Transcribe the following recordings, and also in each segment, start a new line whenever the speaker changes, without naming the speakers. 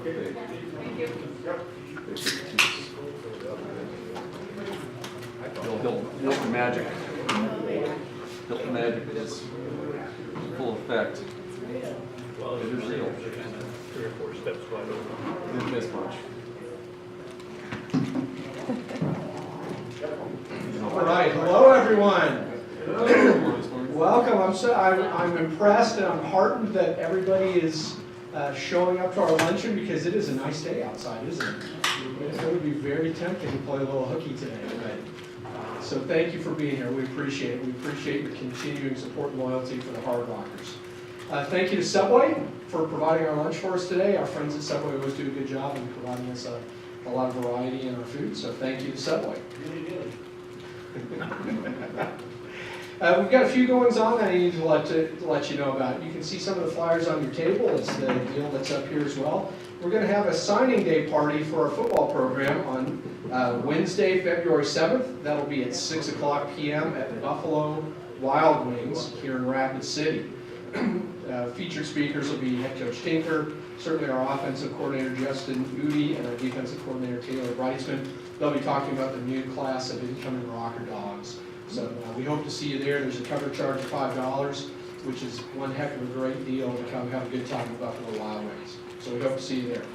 Okay.
Thank you.
Hilton Magic. Hilton Magic is full effect.
Well,
It is real.
3 or 4 steps wide open.
Didn't miss much.
All right, hello everyone. Welcome. I'm impressed and I'm heartened that everybody is showing up to our luncheon because it is a nice day outside, isn't it? It would be very tempting to play a little hooky today. So thank you for being here. We appreciate it. We appreciate your continuing support and loyalty for the Hardrockers. Thank you to Subway for providing our lunch for us today. Our friends at Subway always do a good job in providing us a lot of variety in our food. So thank you to Subway. Really good. We've got a few goings on that I need to let you know about. You can see some of the flyers on your table. It's the deal that's up here as well. We're going to have a signing day party for our football program on Wednesday, February 7th. That'll be at 6 o'clock p.m. at the Buffalo Wild Wings here in Rapid City. Featured speakers will be head coach Tinker, certainly our offensive coordinator Justin Udy, and our defensive coordinator Taylor Breitzman. They'll be talking about the new class of incoming Rocker Dogs. So we hope to see you there. There's a cover charge of $5, which is one heck of a great deal to come have a good time with Buffalo Wild Wings. So we hope to see you there.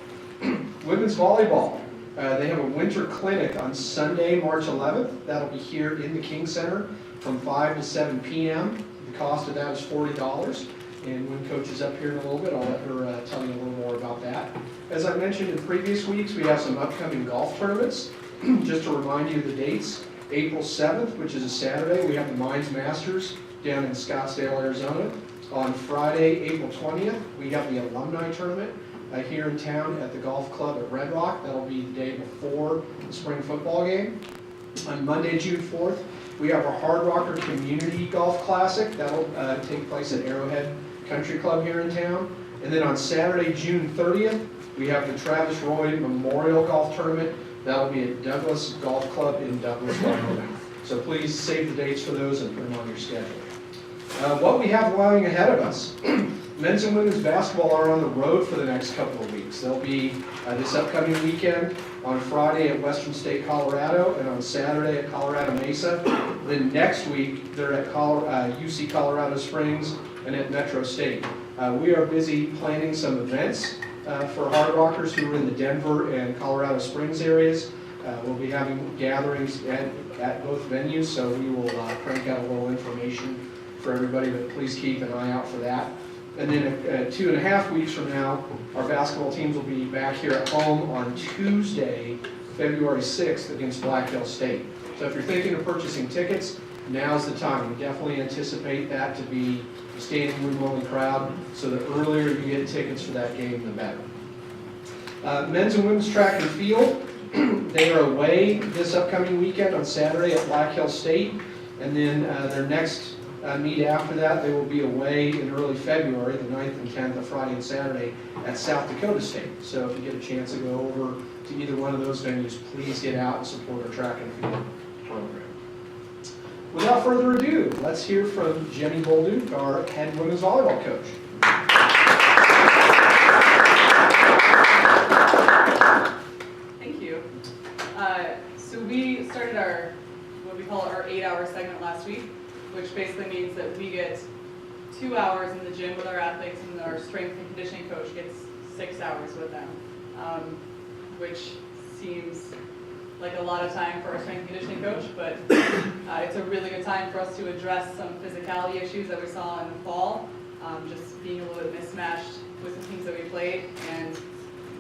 Women's volleyball. They have a winter clinic on Sunday, March 11th. That'll be here in the King Center from 5 to 7 p.m. The cost of that is $40. And when Coach is up here in a little bit, I'll let her tell you a little more about that. As I mentioned in previous weeks, we have some upcoming golf tournaments. Just to remind you of the dates, April 7th, which is a Saturday, we have the Mines Masters down in Scottsdale, Arizona. On Friday, April 20th, we have the Alumni Tournament here in town at the Golf Club at Red Rock. That'll be the day before the spring football game. On Monday, June 4th, we have our Hardrocker Community Golf Classic. That'll take place at Arrowhead Country Club here in town. And then on Saturday, June 30th, we have the Travis Roy Memorial Golf Tournament. That'll be at Douglas Golf Club in Douglas, Wyoming. So please save the dates for those and put them on your schedule. What we have lying ahead of us. Men's and women's basketball are on the road for the next couple of weeks. They'll be this upcoming weekend on Friday at Western State, Colorado, and on Saturday at Colorado Mesa. Then next week, they're at UC Colorado Springs and at Metro State. We are busy planning some events for Hardrockers who are in the Denver and Colorado Springs areas. We'll be having gatherings at both venues, so we will crank out a little information for everybody, but please keep an eye out for that. And then 2.5 weeks from now, our basketball teams will be back here at home on Tuesday, February 6th against Black Hill State. So if you're thinking of purchasing tickets, now's the time. We definitely anticipate that to be a standing room only crowd, so the earlier you get tickets for that game, the better. Men's and women's track and field, they are away this upcoming weekend on Saturday at Black Hill State, and then their next meet after that, they will be away in early February, the 9th and 10th, of Friday and Saturday, at South Dakota State. So if you get a chance to go over to either one of those venues, please get out and support our track and field program. Without further ado, let's hear from Jenni Bolduc, our head women's volleyball coach.
Thank you. So we started what we call our 8-hour segment last week, which basically means that we get 2 hours in the gym with our athletes, and our strength and conditioning coach gets 6 hours with them, which seems like a lot of time for our strength and conditioning coach, but it's a really good time for us to address some physicality issues that we saw in the fall, just being a little bit mismatched with the teams that we played. And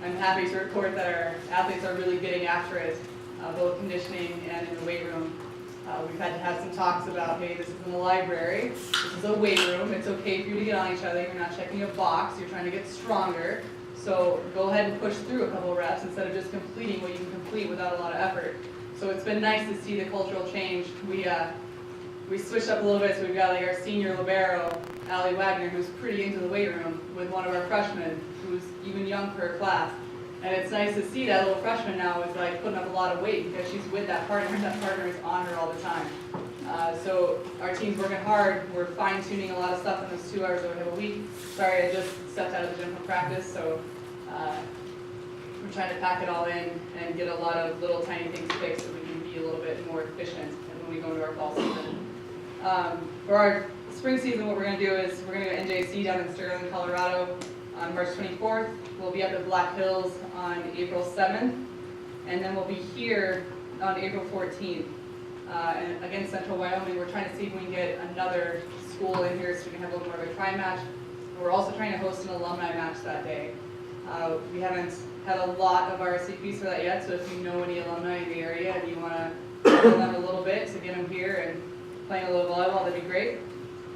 I'm happy to report that our athletes are really getting after it, both conditioning and in the weight room. We've had to have some talks about, hey, this isn't a library, this is a weight room, it's okay for you to get on each other, you're not checking a box, you're trying to get stronger, so go ahead and push through a couple of reps instead of just completing what you can complete without a lot of effort. So it's been nice to see the cultural change. We switched up a little bit, so we've got like our senior libero, Allie Wagner, who's pretty into the weight room, with one of our freshmen who's even young for her class. And it's nice to see that little freshman now is like putting up a lot of weight because she's with that partner. That partner is on her all the time. So our team's working hard. We're fine-tuning a lot of stuff in those 2 hours that we have a week. Sorry, I just stepped out of the gym for practice, so we're trying to pack it all in and get a lot of little tiny things fixed so we can be a little bit more efficient when we go into our fall season. For our spring season, what we're going to do is we're going to go to NJC down in Sterling, Colorado on March 24th. We'll be up at Black Hills on April 7th, and then we'll be here on April 14th. And again, Central Wyoming, we're trying to see if we can get another school in here so we can have a little more of a tri-match. We're also trying to host an alumni match that day. We haven't had a lot of RSVPs for that yet, so if you know any alumni in the area and you want to tell them a little bit to get them here and playing a little volleyball, that'd be great.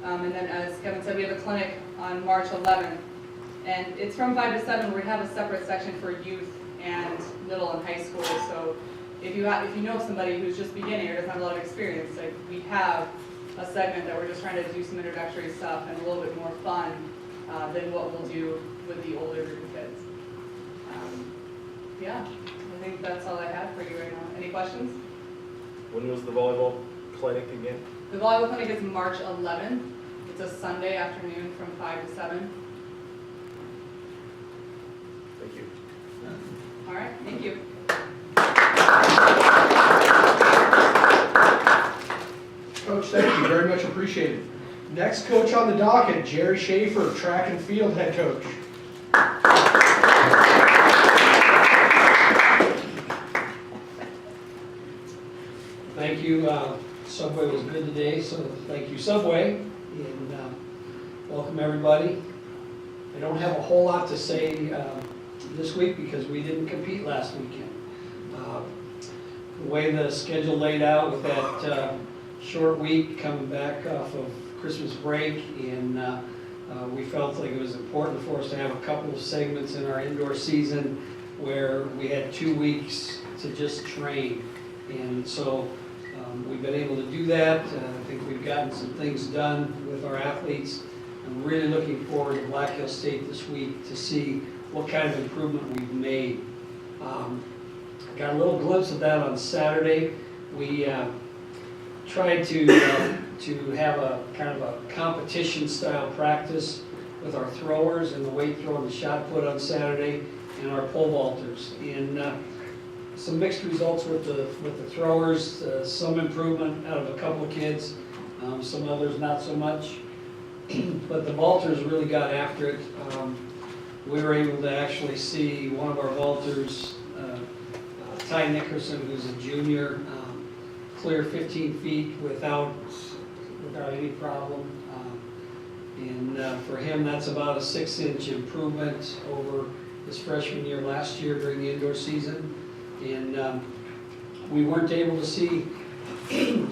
And then as Kevin said, we have a clinic on March 11th. And it's from 5 to 7. We have a separate section for youth and middle and high school. So if you know somebody who's just beginning or doesn't have a lot of experience, like we have a segment that we're just trying to do some introductory stuff and a little bit more fun than what we'll do with the older group of kids. Yeah, I think that's all I have for you right now. Any questions?
When was the volleyball clinic again?
The volleyball clinic is March 11th. It's a Sunday afternoon from 5 to 7.
Thank you.
All right, thank you.
Coach, thank you, very much appreciated. Next coach on the docket, Jerry Schafer, track and field head coach.
Thank you. Subway was good today, so thank you, Subway, and welcome everybody. I don't have a whole lot to say this week because we didn't compete last weekend. The way the schedule laid out with that short week coming back off of Christmas break, and we felt like it was important for us to have a couple of segments in our indoor season where we had 2 weeks to just train, and so we've been able to do that. I think we've gotten some things done with our athletes. I'm really looking forward to Black Hills State this week to see what kind of improvement we've made. Got a little glimpse of that on Saturday. We tried to have a kind of a competition style practice with our throwers and the weight throw and the shot put on Saturday and our pole vaulters. And some mixed results with the throwers, some improvement out of a couple of kids, some others not so much. But the vaulters really got after it. We were able to actually see one of our vaulters, Ty Nickerson, who's a junior, clear 15 feet without any problem. And for him, that's about a 6-inch improvement over his freshman year last year during the indoor season. And we weren't able to see, Casey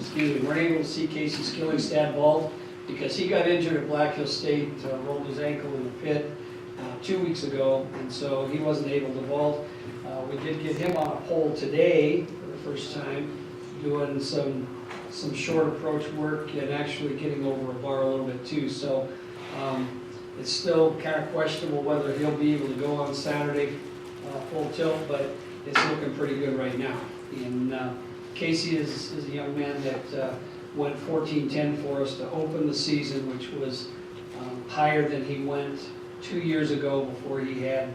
Skillingstad vault because he got injured at Black Hills State, rolled his ankle in the pit 2 weeks ago, and so he wasn't able to vault. We did get him on a pole today for the first time, doing some short approach work and actually getting over a bar a little bit too. So it's still kind of questionable whether he'll be able to go on Saturday full tilt, but it's looking pretty good right now. And Casey is a young man that went 14-10 for us to open the season, which was higher than he went 2 years ago before he had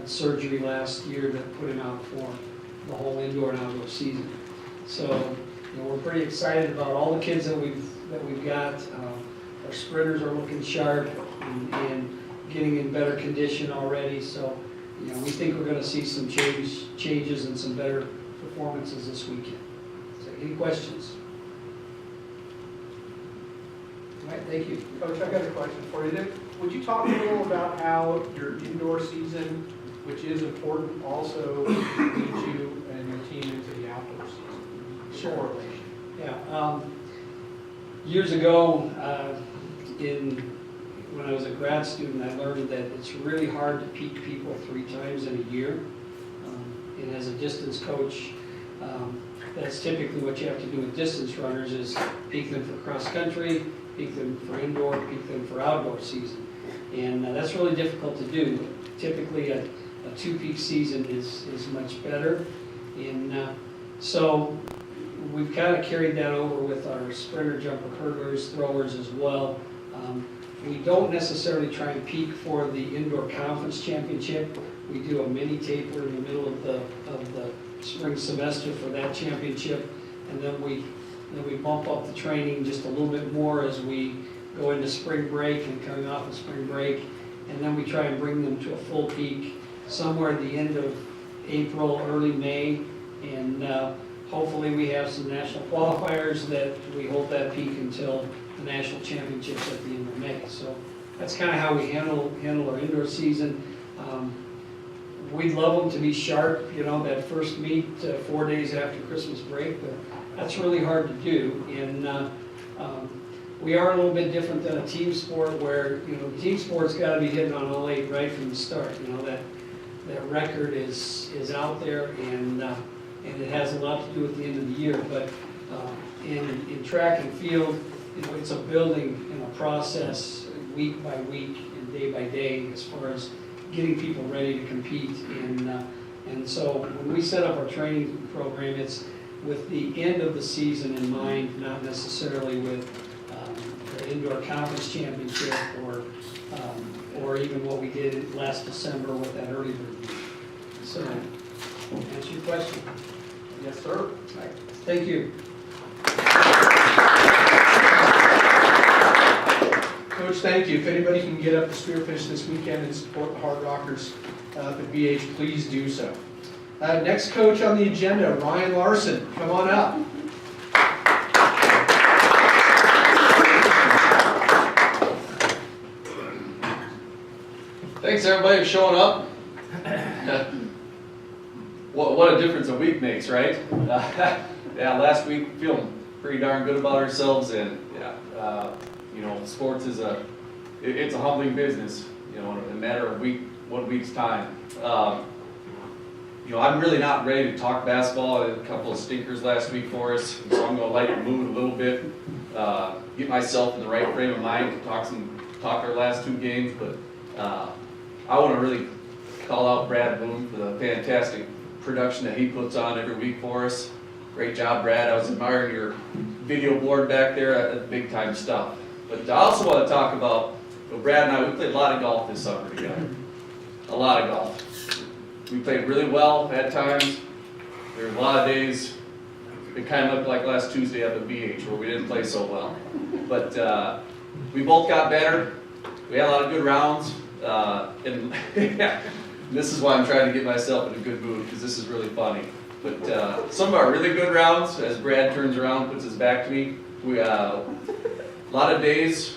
surgery last year that put him out for the whole indoor and outdoor season. So we're pretty excited about all the kids that we've got. Our sprinters are looking sharp and getting in better condition already. So we think we're going to see some changes and some better performances this weekend. So, any questions? All right, thank you.
Coach, I got a question for you. Would you talk a little about how your indoor season, which is important, also leads you and your team into the outdoor season?
Sure.
Correlation.
Yeah. Years ago, when I was a grad student, I learned that it's really hard to peak people 3 times in a year. And as a distance coach, that's typically what you have to do with distance runners is peak them for cross country, peak them for indoor, peak them for outdoor season. And that's really difficult to do. Typically a 2-peak season is much better. And so we've kind of carried that over with our sprinter, jumper, hurdlers, throwers as well. We don't necessarily try and peak for the indoor conference championship. We do a mini taper in the middle of the spring semester for that championship, and then we bump up the training just a little bit more as we go into spring break and coming off of spring break, and then we try and bring them to a full peak somewhere at the end of April, early May, and hopefully we have some national qualifiers that we hold that peak until the national championships at the end of May. So that's kind of how we handle our indoor season. We'd love them to be sharp, that first meet 4 days after Christmas break, but that's really hard to do. And we are a little bit different than a team sport where, the team sport's got to be hitting on all 8 right from the start. That record is out there, and it has a lot to do with the end of the year. But in track and field, it's a building and a process week by week and day by day as far as getting people ready to compete. And so when we set up our training program, it's with the end of the season in mind, not necessarily with the indoor conference championship or even what we did last December with that early bird meet. So, answer your question.
Yes, sir.
All right. Thank you.
Coach, thank you. If anybody can get up to Spearfish this weekend and support the Hardrockers up at BH, please do so. Next coach on the agenda, Ryan Larsen. Come on up.
Thanks everybody for showing up. What a difference a week makes, right? Yeah, last week feeling pretty darn good about ourselves, and sports is it's a humbling business, in a matter of 1 week's time. I'm really not ready to talk basketball. I had a couple of stinkers last week for us, so I'm going to lighten the mood a little bit, get myself in the right frame of mind to talk our last 2 games. But I want to really call out Brad Boone for the fantastic production that he puts on every week for us. Great job, Brad. I was admiring your video board back there. That's big time stuff. But I also want to talk about, Brad and I, we played a lot of golf this summer together. A lot of golf. We played really well at times. There were a lot of days, it kind of looked like last Tuesday up at BH where we didn't play so well. But we both got better. We had a lot of good rounds. And this is why I'm trying to get myself in a good mood, because this is really funny. But some of our really good rounds, as Brad turns around and puts his back to me, we a lot of days,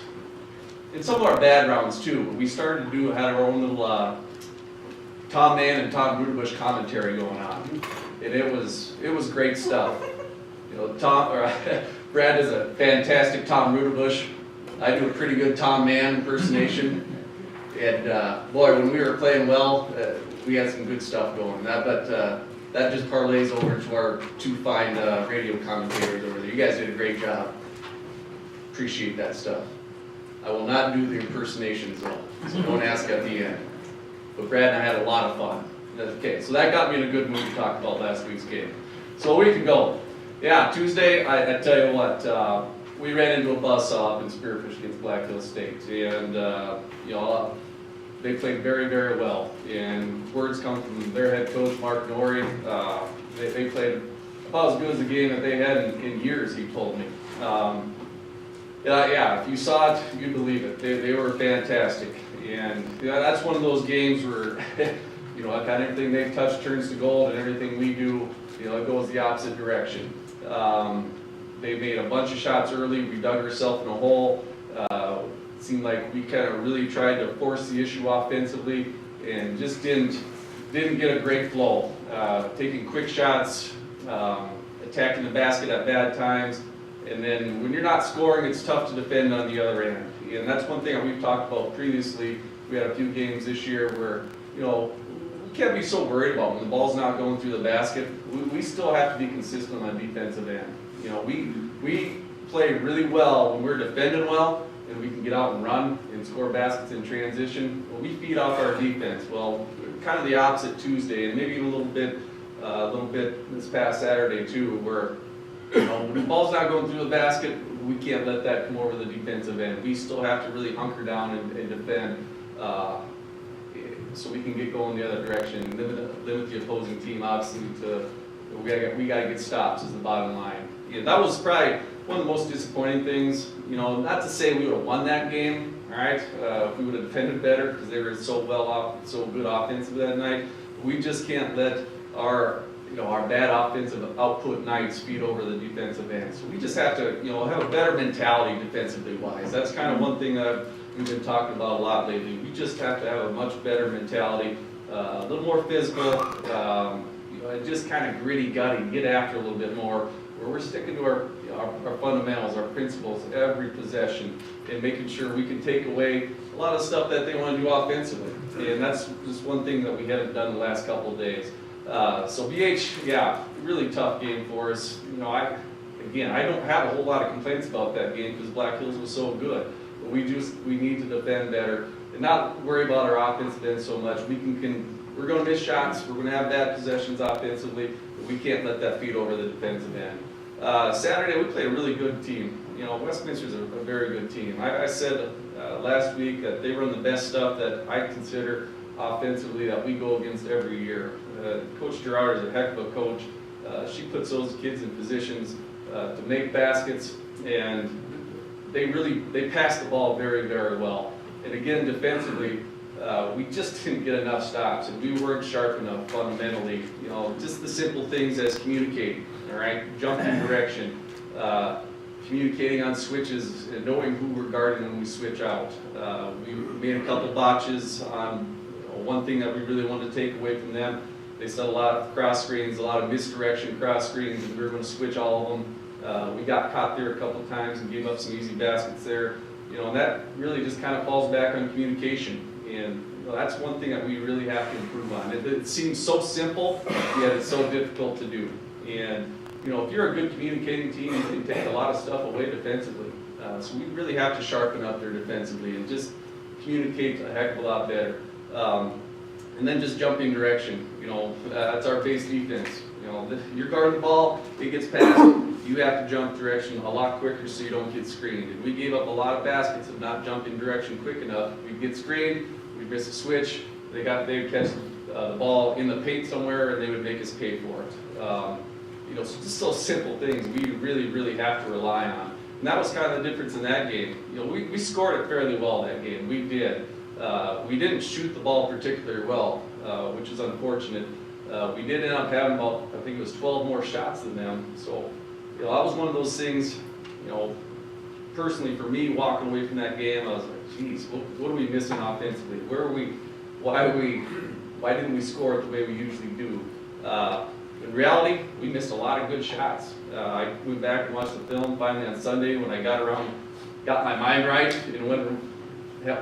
and some of our bad rounds too, but we started to had our own little Tom Mann and Tom Rudebush commentary going on. And it was great stuff. Brad is a fantastic Tom Rudebush. I do a pretty good Tom Mann impersonation. And boy, when we were playing well, we had some good stuff going. That just parlays over to our 2 fine radio commentators over there. You guys did a great job. Appreciate that stuff. I will not do the impersonations though, so don't ask at the end. But Brad and I had a lot of fun. Okay, so that got me in a good mood to talk about last week's game. So a week ago, Tuesday, I tell you what, we ran into a buzzsaw up in Spearfish against Black Hills State, and they played very, very well. And words come from their head coach, Mark Norrie. They played about as good as a game that they had in years, he told me. If you saw it, you'd believe it. They were fantastic. And that's one of those games where, kind of everything they touch turns to gold, and everything we do, it goes the opposite direction. They made a bunch of shots early. We dug ourselves in a hole. It seemed like we kind of really tried to force the issue offensively, and just didn't get a great flow. Taking quick shots, attacking the basket at bad times, and then when you're not scoring, it's tough to defend on the other end. And that's one thing that we've talked about previously. We had a few games this year where, we can't be so worried about when the ball's not going through the basket. We still have to be consistent on the defensive end. We play really well when we're defending well, and we can get out and run and score baskets in transition. Well, we feed off our defense. Well, kind of the opposite Tuesday, and maybe a little bit this past Saturday too, where when the ball's not going through the basket, we can't let that come over the defensive end. We still have to really hunker down and defend, so we can get going the other direction, and limit the opposing team, obviously, we gotta get stops is the bottom line. Yeah, that was probably one of the most disappointing things, you know, not to say we would have won that game, all right, if we would have defended better, because they were so good offensively that night. We just can't let our bad offensive output nights feed over the defensive end. So we just have to, have a better mentality defensively wise. That's kind of one thing that we've been talking about a lot lately. We just have to have a much better mentality, a little more physical, and just kind of gritty gutty, get after a little bit more, where we're sticking to our fundamentals, our principles, every possession, and making sure we can take away a lot of stuff that they want to do offensively. And that's just one thing that we haven't done the last couple of days. So BH, yeah, really tough game for us. I don't have a whole lot of complaints about that game because Black Hills was so good. But we need to defend better and not worry about our offensive end so much. We're going to miss shots. We're going to have bad possessions offensively, but we can't let that feed over the defensive end. Saturday we played a really good team. Westminster's a very good team. I said last week that they run the best stuff that I consider offensively that we go against every year. Coach Gerard is a heck of a coach. She puts those kids in positions to make baskets, and they pass the ball very, very well. And again, defensively, we just didn't get enough stops, and we weren't sharp enough fundamentally. Just the simple things as communicating, all right, jumping direction, communicating on switches, and knowing who we're guarding when we switch out. We made a couple botches on one thing that we really wanted to take away from them. They set a lot of cross screens, a lot of misdirection cross screens, and we were going to switch all of them. We got caught there a couple times and gave up some easy baskets there. And that really just kind of falls back on communication. And that's one thing that we really have to improve on. It seems so simple, yet it's so difficult to do. And if you're a good communicating team, you can take a lot of stuff away defensively. So we really have to sharpen up there defensively and just communicate a heck of a lot better. And then just jumping direction. That's our base defense. You're guarding the ball, it gets passed, you have to jump direction a lot quicker so you don't get screened. And we gave up a lot of baskets of not jumping direction quick enough. We'd get screened, we'd miss a switch, they'd catch the ball in the paint somewhere, and they would make us pay for it. So just those simple things we really, really have to rely on. And that was kind of the difference in that game. We scored it fairly well that game. We did. We didn't shoot the ball particularly well, which is unfortunate. We did end up having about, I think it was 12 more shots than them. So, that was one of those things, personally for me, walking away from that game, I was like, geez, what are we missing offensively? Where are we, why didn't we score it the way we usually do? In reality, we missed a lot of good shots. I went back and watched the film finally on Sunday when I got my mind right, and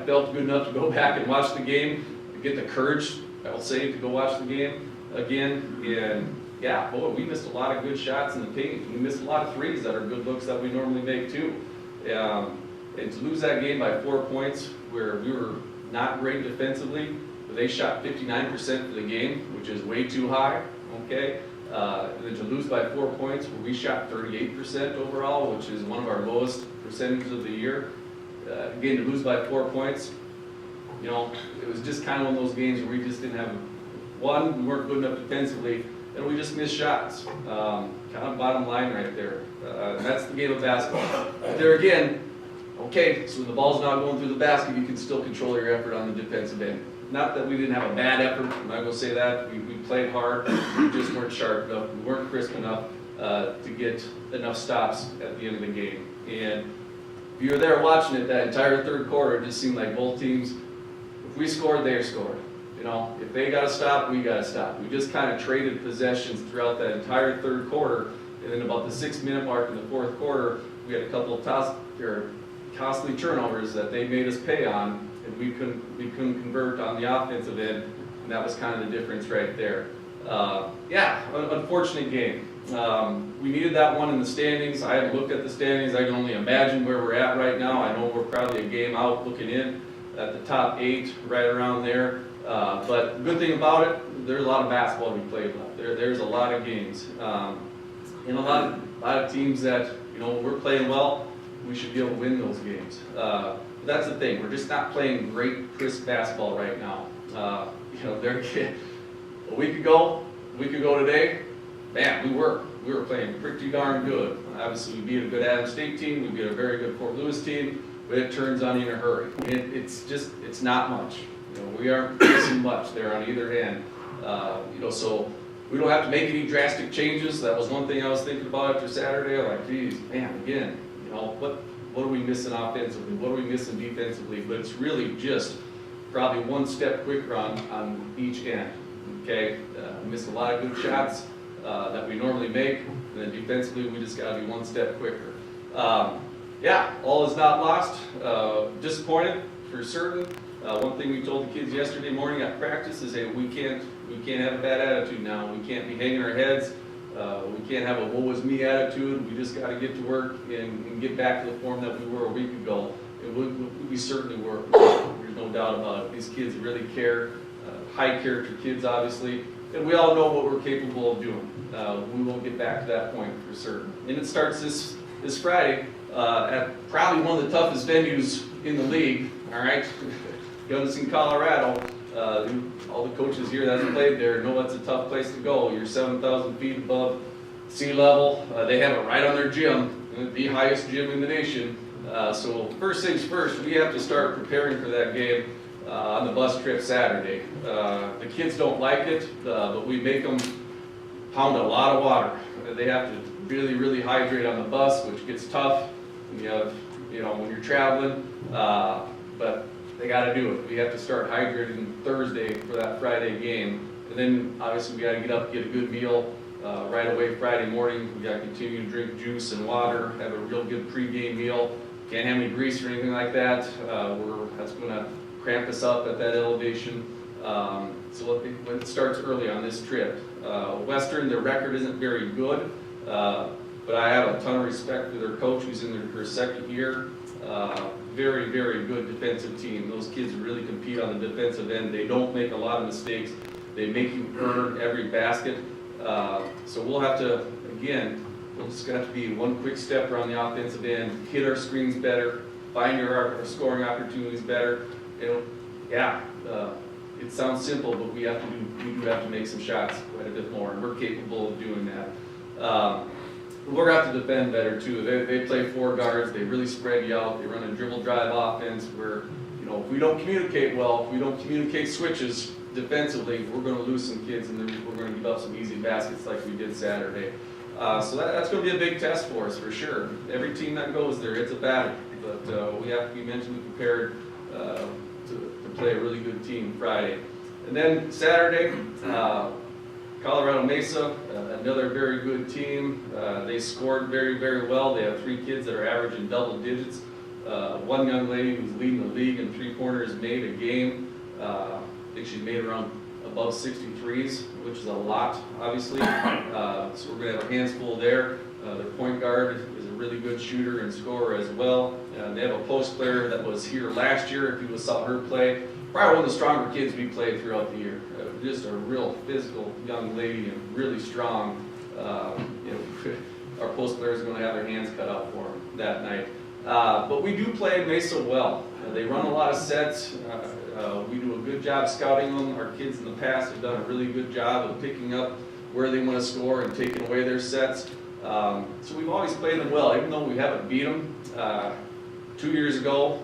felt good enough to go back and watch the game, to get the courage, I will say, to go watch the game again. And yeah, boy, we missed a lot of good shots in the paint. We missed a lot of threes that are good looks that we normally make too. And to lose that game by 4 points, where we were not great defensively, but they shot 59% for the game, which is way too high, okay? And then to lose by 4 points, where we shot 38% overall, which is one of our lowest percentages of the year. Again, to lose by 4 points, it was just kind of one of those games where we just didn't have, we weren't good enough defensively, and we just missed shots. Kind of bottom line right there. That's the game of basketball. But there again, okay, so when the ball's not going through the basket, you can still control your effort on the defensive end. Not that we didn't have a bad effort, I'm not going to say that. We played hard, we just weren't sharp enough, we weren't crisp enough to get enough stops at the end of the game. And if you were there watching it, that entire third quarter, it just seemed like both teams, if we scored, they scored. If they got to stop, we got to stop. We just kind of traded possessions throughout that entire third quarter, and then about the 6-minute mark in the fourth quarter, we had a couple of costly turnovers that they made us pay on, and we couldn't convert on the offensive end, and that was kind of the difference right there. Unfortunate game. We needed that one in the standings. I haven't looked at the standings. I can only imagine where we're at right now. I know we're probably a game out looking in at the top 8, right around there. But the good thing about it, there's a lot of basketball to be played left. There's a lot of games. And a lot of teams that, we're playing well, we should be able to win those games. But that's the thing, we're just not playing great, crisp basketball right now. You know, a week ago today, man, we were playing pretty darn good. Obviously, we beat a good Adams State team, we beat a very good Fort Lewis team, but it turns on you in a hurry. It's not much. You know, we aren't missing much there on either end. You know, so we don't have to make any drastic changes. That was one thing I was thinking about after Saturday. I'm like, geez, man, again, you know, what are we missing offensively? What are we missing defensively? But it's really just probably one step quicker on each end. Okay, we missed a lot of good shots that we normally make, and then defensively we just got to be one step quicker. Yeah, all is not lost. Disappointed for certain. One thing we told the kids yesterday morning at practice is, hey, we can't have a bad attitude now. We can't be hanging our heads. We can't have a woe is me attitude. We just got to get to work and get back to the form that we were a week ago. And we certainly were. There's no doubt about it. These kids really care. High character kids, obviously. And we all know what we're capable of doing. We will get back to that point for certain. And it starts this Friday at probably one of the toughest venues in the league. All right, Gunnison, Colorado. All the coaches here that have played there know it's a tough place to go. You're 7,000 feet above sea level. They have it right on their gym, the highest gym in the nation. So first things first, we have to start preparing for that game on the bus trip Saturday. The kids don't like it, but we make them pound a lot of water. They have to really, really hydrate on the bus, which gets tough when when you're traveling. But they got to do it. We have to start hydrating Thursday for that Friday game. And then obviously we got to get up, get a good meal right away Friday morning. We got to continue to drink juice and water, have a real good pregame meal. Can't have any grease or anything like that. That's going to cramp us up at that elevation. So when it starts early on this trip. Western, their record isn't very good, but I have a ton of respect for their coach who's in her second year. Very, very good defensive team. Those kids really compete on the defensive end. They don't make a lot of mistakes. They make you earn every basket. So we'll have to, again, we'll just have to be one quick step around the offensive end, hit our screens better, find our scoring opportunities better. It sounds simple, but we do have to make some shots quite a bit more, and we're capable of doing that. We're going to have to defend better too. They play four guards. They really spread you out. They run a dribble drive offense where, if we don't communicate well, if we don't communicate switches defensively, we're going to lose some kids, and then we're going to give up some easy baskets like we did Saturday. So that's going to be a big test for us for sure. Every team that goes there, it's a battle, but we have to be mentally prepared to play a really good team Friday. And then Saturday, Colorado Mesa, another very good team. They scored very, very well. They have three kids that are averaging double digits. One young lady who's leading the league in three-pointers made a game. I think she made around above 63s, which is a lot, obviously. So we're going to have our hands full there. Their point guard is a really good shooter and scorer as well. They have a post player that was here last year, if you saw her play. Probably one of the stronger kids we played throughout the year. Just a real physical young lady and really strong. Our post players are going to have their hands cut out for them that night. But we do play Mesa well. They run a lot of sets. We do a good job scouting them. Our kids in the past have done a really good job of picking up where they want to score and taking away their sets. So we've always played them well, even though we haven't beat them. 2 years ago,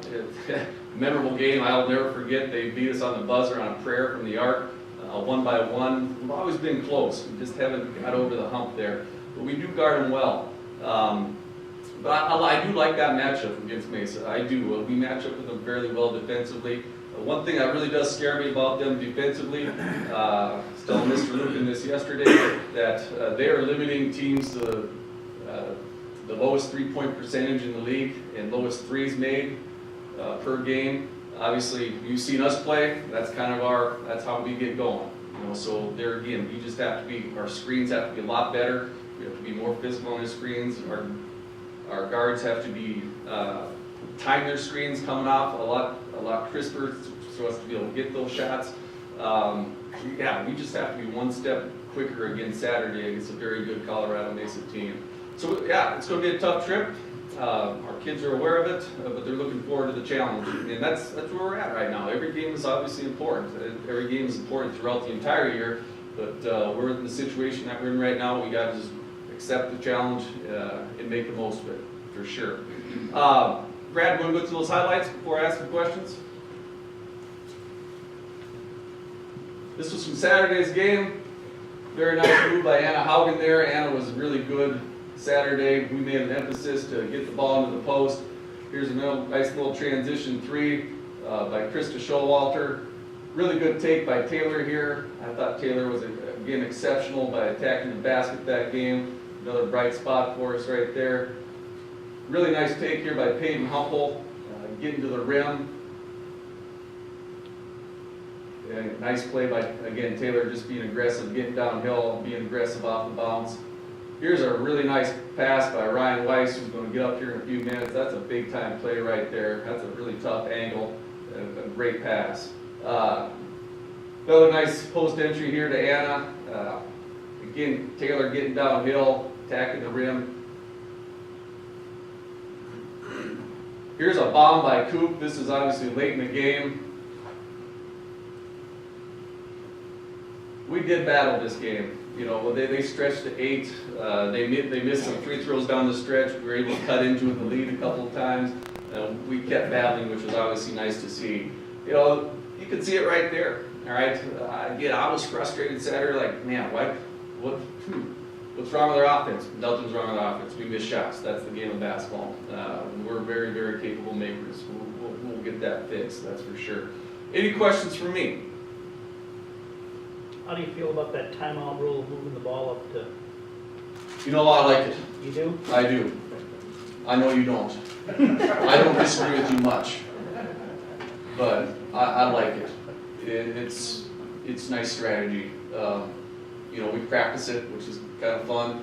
memorable game I'll never forget. They beat us on the buzzer on a prayer from the arc, 1 by 1. We've always been close. We just haven't got over the hump there. But we do guard them well. But I do like that matchup against Mesa. I do. We match up with them fairly well defensively. One thing that really does scare me about them defensively, I was telling Mr. Logan this yesterday, that they are limiting teams to the lowest three-point percentage in the league and lowest threes made per game. Obviously, you've seen us play. That's kind of that's how we get going. So there again, we just have to be. Our screens have to be a lot better. We have to be more physical on the screens. Our guards have to be time their screens coming off a lot crisper, so as to be able to get those shots. We just have to be one step quicker against Saturday against a very good Colorado Mesa team. So it's going to be a tough trip. Our kids are aware of it, but they're looking forward to the challenge. And that's where we're at right now. Every game is obviously important. Every game is important throughout the entire year, but we're in the situation that we're in right now. We got to just accept the challenge and make the most of it, for sure. Brad, want to go through those highlights before I ask some questions? This was from Saturday's game. Very nice move by Anna Haugen there. Anna was really good Saturday. We made an emphasis to get the ball into the post. Here's a nice little transition three by Krista Showalter. Really good take by Taylor here. I thought Taylor was, again, exceptional by attacking the basket that game. Another bright spot for us right there. Really nice take here by Peyton Humple, getting to the rim. And nice play by, again, Taylor just being aggressive, getting downhill, being aggressive off the bounce. Here's a really nice pass by Ryan Weiss, who's going to get up here in a few minutes. That's a big-time play right there. That's a really tough angle, a great pass. Another nice post entry here to Anna. Again, Taylor getting downhill, attacking the rim. Here's a bomb by Coop. This is obviously late in the game. We did battle this game. You know, they stretched to 8. They missed some free throws down the stretch. We were able to cut into the lead a couple of times. We kept battling, which was obviously nice to see. You know, you could see it right there. All right. Again, I was frustrated Saturday. Like, man, what's wrong with our offense? Nothing's wrong with our offense. We miss shots. That's the game of basketball. We're very, very capable makers. We'll get that fixed. That's for sure. Any questions for me?
How do you feel about that timeout rule of moving the ball up to?
You know, I like it.
You do?
I do. I know you don't. I don't disagree with you much, but I like it. It's nice strategy. You know, we practice it, which is kind of fun.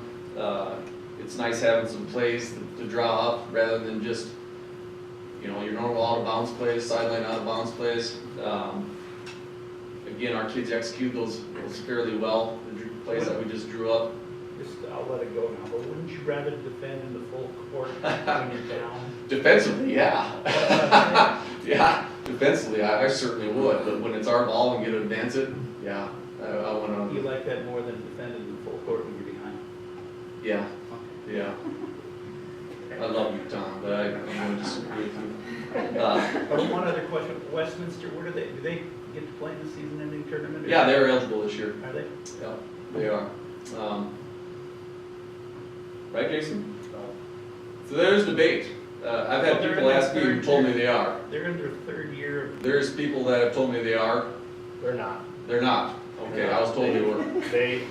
It's nice having some plays to draw up rather than just, you know, your normal out of bounds plays, sideline out of bounds plays. Again, our kids execute those fairly well, the plays that we just drew up.
I'll let it go now, but wouldn't you rather defend in the full court when you're down?
Defensively, yeah. Yeah, defensively, I certainly would, but when it's our ball and get to advance it, yeah, I want to.
You like that more than defending in the full court when you're behind?
Yeah, yeah. I love you, Tom, but I'm going to disagree with you.
One other question, Westminster, where do they get to play in the season-ending tournament?
Yeah, they're eligible this year.
Are they?
Yeah, they are. Right, Jason? So there's debate. I've had people ask me who told me they are.
They're in their third year.
There's people that have told me they are.
They're not.
They're not. Okay, I was told they were.
They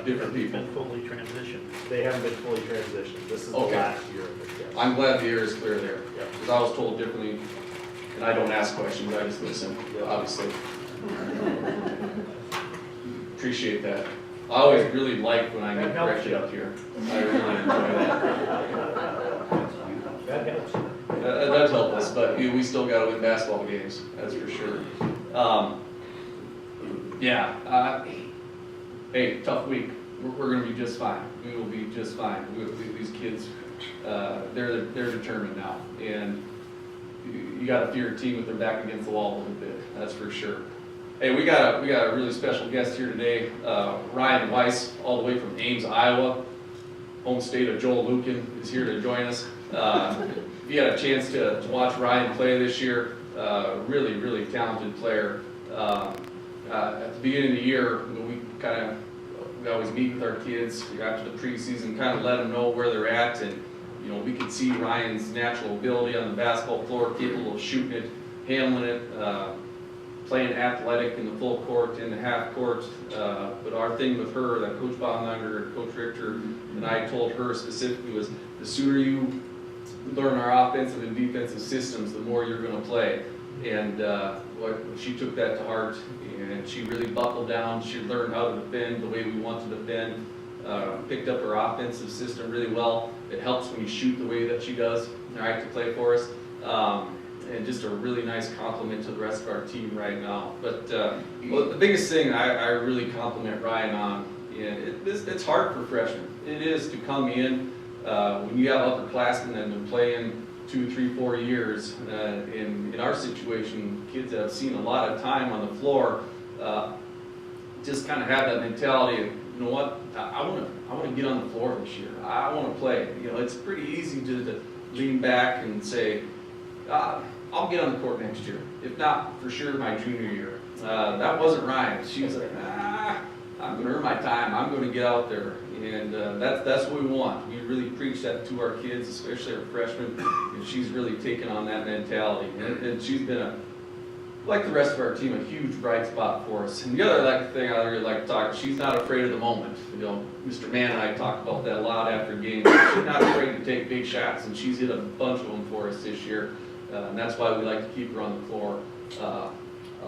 Different people.
Been fully transitioned.
They haven't been fully transitioned. This is the
Okay.
last year of it, yes.
I'm glad the air is clear there.
Yeah.
Because I was told differently, and I don't ask questions, I just listen, obviously. Appreciate that. I always really like when I get corrected up here. I really enjoy that.
That helps.
That does help us, but we still got to win basketball games, that's for sure. Hey, tough week. We're going to be just fine. We will be just fine. These kids, they're determined now, and you got to fear a team with their back against the wall a little bit. That's for sure. Hey, we got a really special guest here today, Ryan Weiss, all the way from Ames, Iowa. Home state of Joel Logan is here to join us. If you had a chance to watch Ryan play this year, really, really talented player. At the beginning of the year, we always meet with our kids after the preseason, kind of let them know where they're at, and you know, we could see Ryan's natural ability on the basketball floor, capable of shooting it, handling it, playing athletic in the full court, in the half court. But our thing with her, that Coach Baumgartner, Coach Richter, and I told her specifically was, the sooner you learn our offensive and defensive systems, the more you're going to play. And she took that to heart, and she really buckled down. She learned how to defend the way we want to defend. Picked up her offensive system really well. It helps when you shoot the way that she does, all right, to play for us. And just a really nice compliment to the rest of our team right now. But well, the biggest thing I really compliment Ryan on, and it's hard for freshmen. It is to come in when you have upperclassmen that have been playing 2, 3, 4 years, in our situation, kids that have seen a lot of time on the floor, just kind of have that mentality of, you know what, I want to get on the floor this year. I want to play. You know, it's pretty easy to lean back and say, I'll get on the court next year. If not, for sure, my junior year. That wasn't Ryan. She was like, I'm going to earn my time. I'm going to get out there. And that's what we want. We really preach that to our kids, especially our freshmen. And she's really taken on that mentality. And she's been, like the rest of our team, a huge bright spot for us. And the other thing I really like to talk, she's not afraid of the moment. You know, Mr. Mann and I talk about that a lot after games. She's not afraid to take big shots, and she's hit a bunch of them for us this year. And that's why we like to keep her on the floor a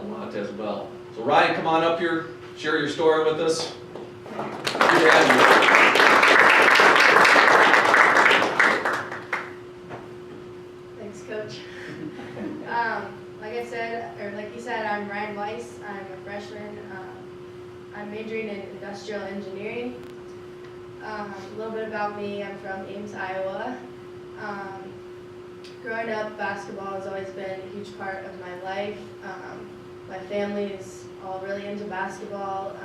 lot as well. So Ryan, come on up here, share your story with us. Good to have you.
Thanks, Coach. Like I said, or like you said, I'm Ryan Weiss. I'm a freshman. I'm majoring in industrial engineering. A little bit about me, I'm from Ames, Iowa. Growing up, basketball has always been a huge part of my life. My family is all really into basketball.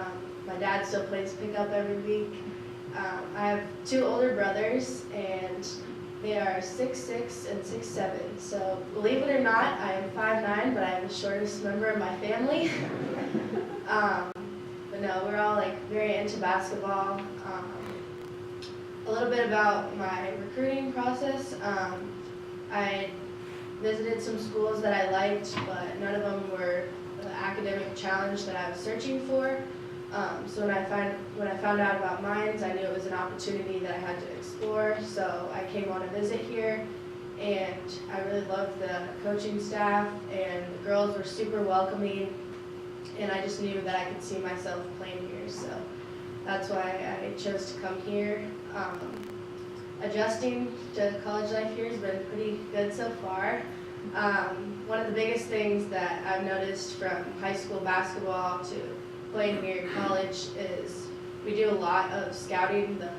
My dad still plays pickup every week. I have 2 older brothers, and they are 6'6" and 6'7". So believe it or not, I am 5'9", but I am the shortest member of my family. But no, we're all like very into basketball. A little bit about my recruiting process. I visited some schools that I liked, but none of them were the academic challenge that I was searching for. So when I found out about Mines, I knew it was an opportunity that I had to explore. So I came on a visit here, and I really loved the coaching staff, and the girls were super welcoming, and I just knew that I could see myself playing here. So that's why I chose to come here. Adjusting to college life here has been pretty good so far. One of the biggest things that I've noticed from high school basketball to playing here in college is we do a lot of scouting the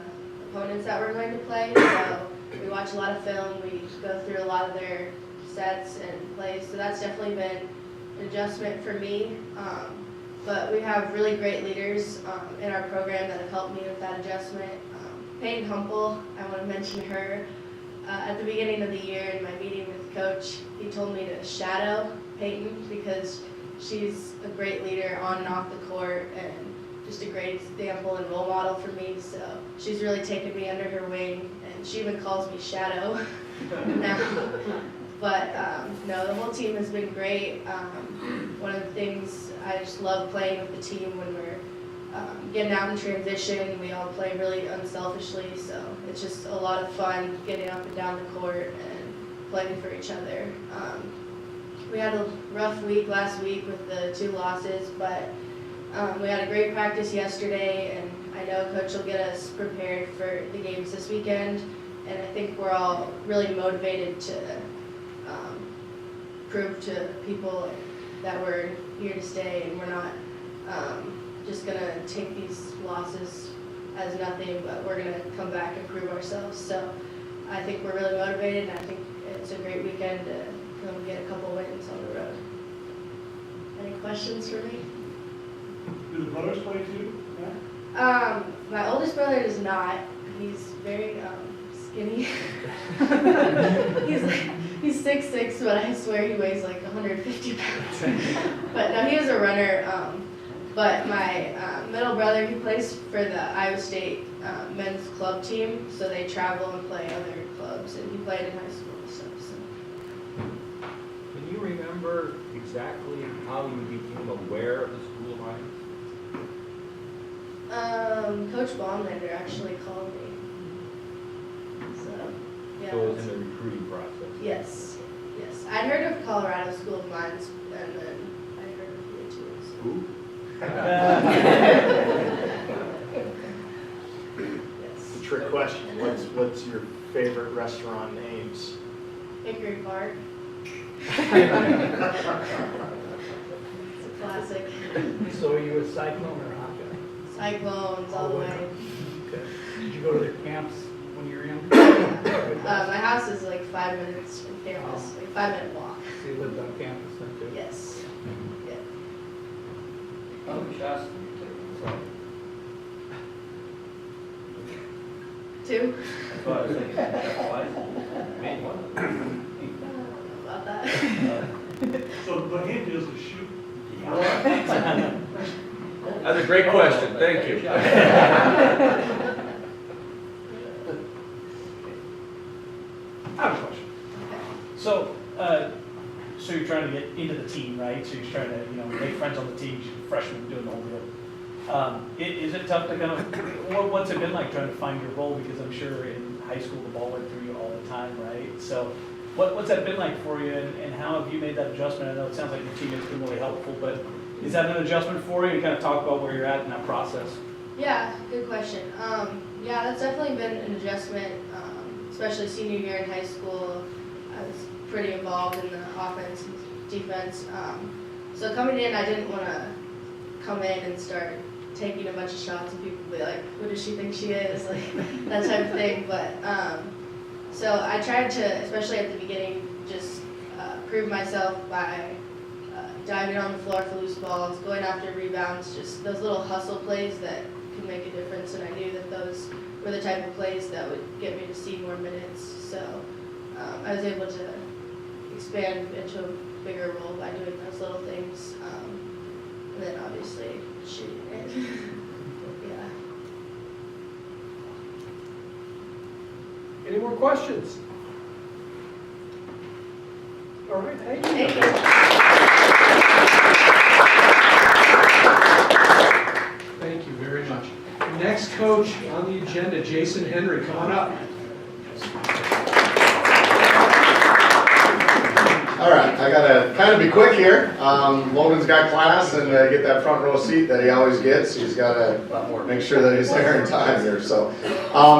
opponents that we're going to play. So we watch a lot of film, we go through a lot of their sets and plays. So that's definitely been an adjustment for me. But we have really great leaders in our program that have helped me with that adjustment. Peyton Humple, I want to mention her. At the beginning of the year in my meeting with Coach, he told me to shadow Peyton because she's a great leader on and off the court and just a great example and role model for me. So she's really taken me under her wing, and she even calls me Shadow now. But no, the whole team has been great. One of the things I just love playing with the team when we're getting out in transition. We all play really unselfishly, so it's just a lot of fun getting up and down the court and playing for each other. We had a rough week last week with the 2 losses, but we had a great practice yesterday, and I know Coach will get us prepared for the games this weekend, and I think we're all really motivated to prove to people that we're here to stay and we're not just going to take these losses as nothing, but we're going to come back and prove ourselves. So I think we're really motivated, and I think it's a great weekend to come get a couple wins on the road. Any questions for me?
Do the brothers play too?
Yeah? My oldest brother does not. He's very skinny. He's 6'6", but I swear he weighs like 150 pounds. But no, he was a runner. But my middle brother, he plays for the Iowa State men's club team, so they travel and play other clubs, and he played in high school and stuff. So.
Can you remember exactly how you became aware of the school of mines?
Coach Baumlander actually called me. So, yeah.
So it was in the recruiting process?
Yes, yes. I'd heard of Colorado School of Mines, and then I heard of you too. So.
Who?
It's a trick question. What's your favorite restaurant in Ames?
Hickory Park. It's a classic.
So are you a Cyclone or Hawkeye?
Cyclones all the way.
Okay. Did you go to their camps when you were young?
My house is like 5 minutes from campus, like 5-minute walk.
So you lived on campus then too?
Yes. Yeah.
How many shots did you take?
2?
That's what I was thinking. Twice. Made one.
I don't know about that.
So the hint is to shoot.
That's a great question, thank you.
I have a question. So, so you're trying to get into the team, right? So you're trying to, make friends on the team, you're freshman doing the whole deal. Is it tough to kind of, what's it been like trying to find your role? Because I'm sure in high school the ball went through you all the time, right? So what's that been like for you, and how have you made that adjustment? I know it sounds like your teammates been really helpful, but is that an adjustment for you? And kind of talk about where you're at in that process.
Yeah, good question. Yeah, that's definitely been an adjustment, especially senior year in high school. I was pretty involved in the offense and defense. So coming in, I didn't want to come in and start taking a bunch of shots and people be like, who does she think she is? Like that type of thing. But so I tried to, especially at the beginning, just prove myself by diving on the floor for loose balls, going after rebounds, just those little hustle plays that can make a difference. And I knew that those were the type of plays that would get me to see more minutes. So I was able to expand into a bigger role by doing those little things. And then obviously shooting it. Yeah.
Any more questions? All right, thank you.
Thank you.
Thank you very much. Next coach on the agenda, Jason Henry, come on up.
All right, I gotta kind of be quick here. Logan's got class and get that front row seat that he always gets. He's gotta make sure that he's there in time here. So,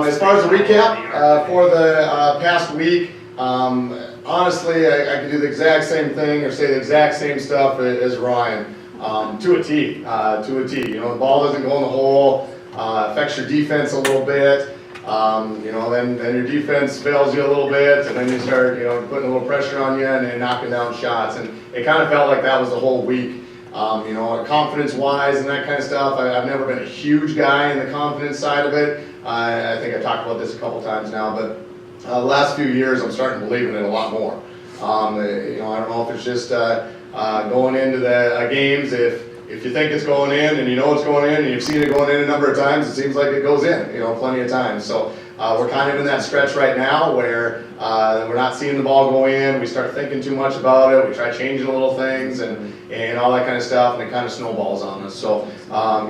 as far as a recap for the past week, honestly, I could do the exact same thing or say the exact same stuff as Ryan. To a T, the ball doesn't go in the hole, affects your defense a little bit. Then your defense fails you a little bit, and then you start, putting a little pressure on you and knocking down shots. And it kind of felt like that was the whole week. Confidence-wise and that kind of stuff, I've never been a huge guy in the confidence side of it. I think I talked about this a couple times now, but the last few years I'm starting to believe in it a lot more. I don't know if it's just going into the games, if you think it's going in and you know it's going in and you've seen it going in a number of times, it seems like it goes in, plenty of times. So we're kind of in that stretch right now where we're not seeing the ball go in. We start thinking too much about it. We try changing little things and all that kind of stuff, and it kind of snowballs on us. So,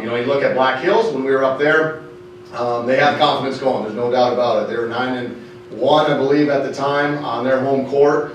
you look at Black Hills when we were up there, they had confidence going. There's no doubt about it. They were 9-1, I believe, at the time on their home court.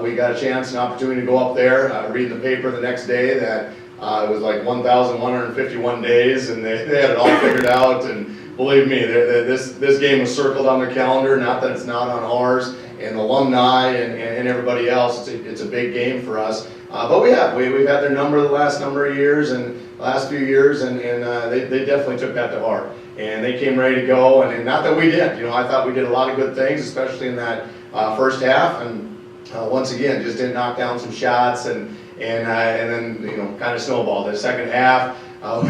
We got a chance, an opportunity to go up there, read in the paper the next day that it was like 1,151 days, and they had it all figured out. And believe me, this game was circled on their calendar. Not that it's not on ours. And the alumni and everybody else, it's a big game for us. But we've had their number the last number of years and last few years, and they definitely took that to heart. And they came ready to go. And not that we did. I thought we did a lot of good things, especially in that first half. And once again, just didn't knock down some shots and then kind of snowballed. The second half,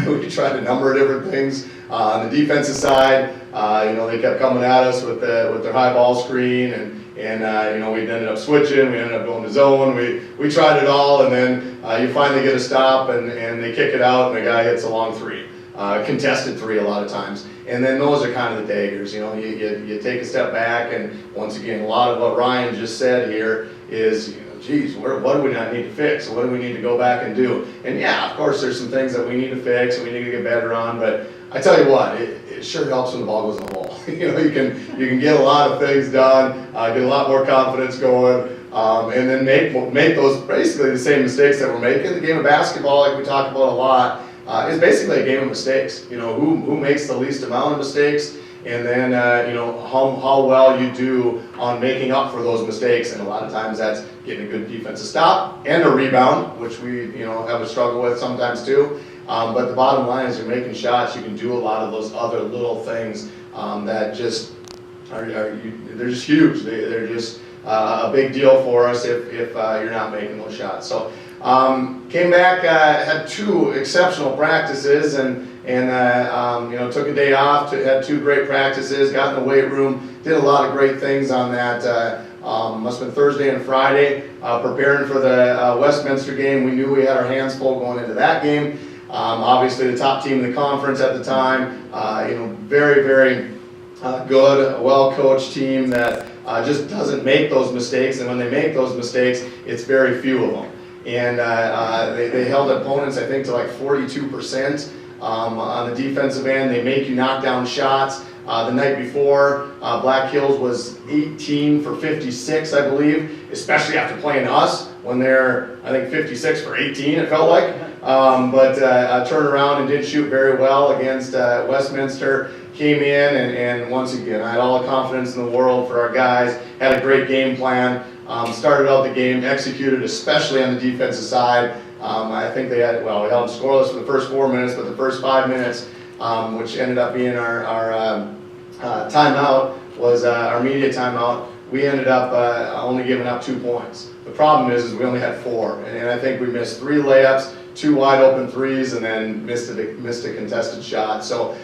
we tried a number of different things. On the defensive side, they kept coming at us with their high ball screen, and we ended up switching. We ended up going to zone. We tried it all, and then you finally get a stop, and they kick it out, and the guy hits a long three, contested three a lot of times. And then those are kind of the daggers. You take a step back, and once again, a lot of what Ryan just said here is, geez, what do we not need to fix? What do we need to go back and do? And yeah, of course, there's some things that we need to fix and we need to get better on. But I tell you what, it sure helps when the ball goes in the hole. You can get a lot of things done, get a lot more confidence going, and then make those basically the same mistakes that we're making. The game of basketball, like we talk about a lot, is basically a game of mistakes. Who makes the least amount of mistakes, and then how well you do on making up for those mistakes. And a lot of times that's getting a good defensive stop and a rebound, which we have a struggle with sometimes too. But the bottom line is you're making shots. You can do a lot of those other little things that just they're just huge. They're just a big deal for us if you're not making those shots. So came back, had 2 exceptional practices, and took a day off, had 2 great practices, got in the weight room, did a lot of great things on that. Must have been Thursday and Friday, preparing for the Westminster game. We knew we had our hands full going into that game. Obviously the top team in the conference at the time, very, very good, a well-coached team that just doesn't make those mistakes, and when they make those mistakes, it's very few of them. And they held opponents, I think, to like 42% on the defensive end. They make you knock down shots. The night before, Black Hills was 18 for 56, I believe, especially after playing us when they're, I think, 56 for 18, it felt like. But turned around and did shoot very well against Westminster. Came in and once again, I had all the confidence in the world for our guys, had a great game plan, started out the game, executed, especially on the defensive side. I think we held them scoreless for the first 4 minutes, but the first 5 minutes, which ended up being our timeout, was our media timeout. We ended up only giving up 2 points. The problem is we only had 4, and I think we missed 3 layups, 2 wide open threes, and then missed a contested shot. So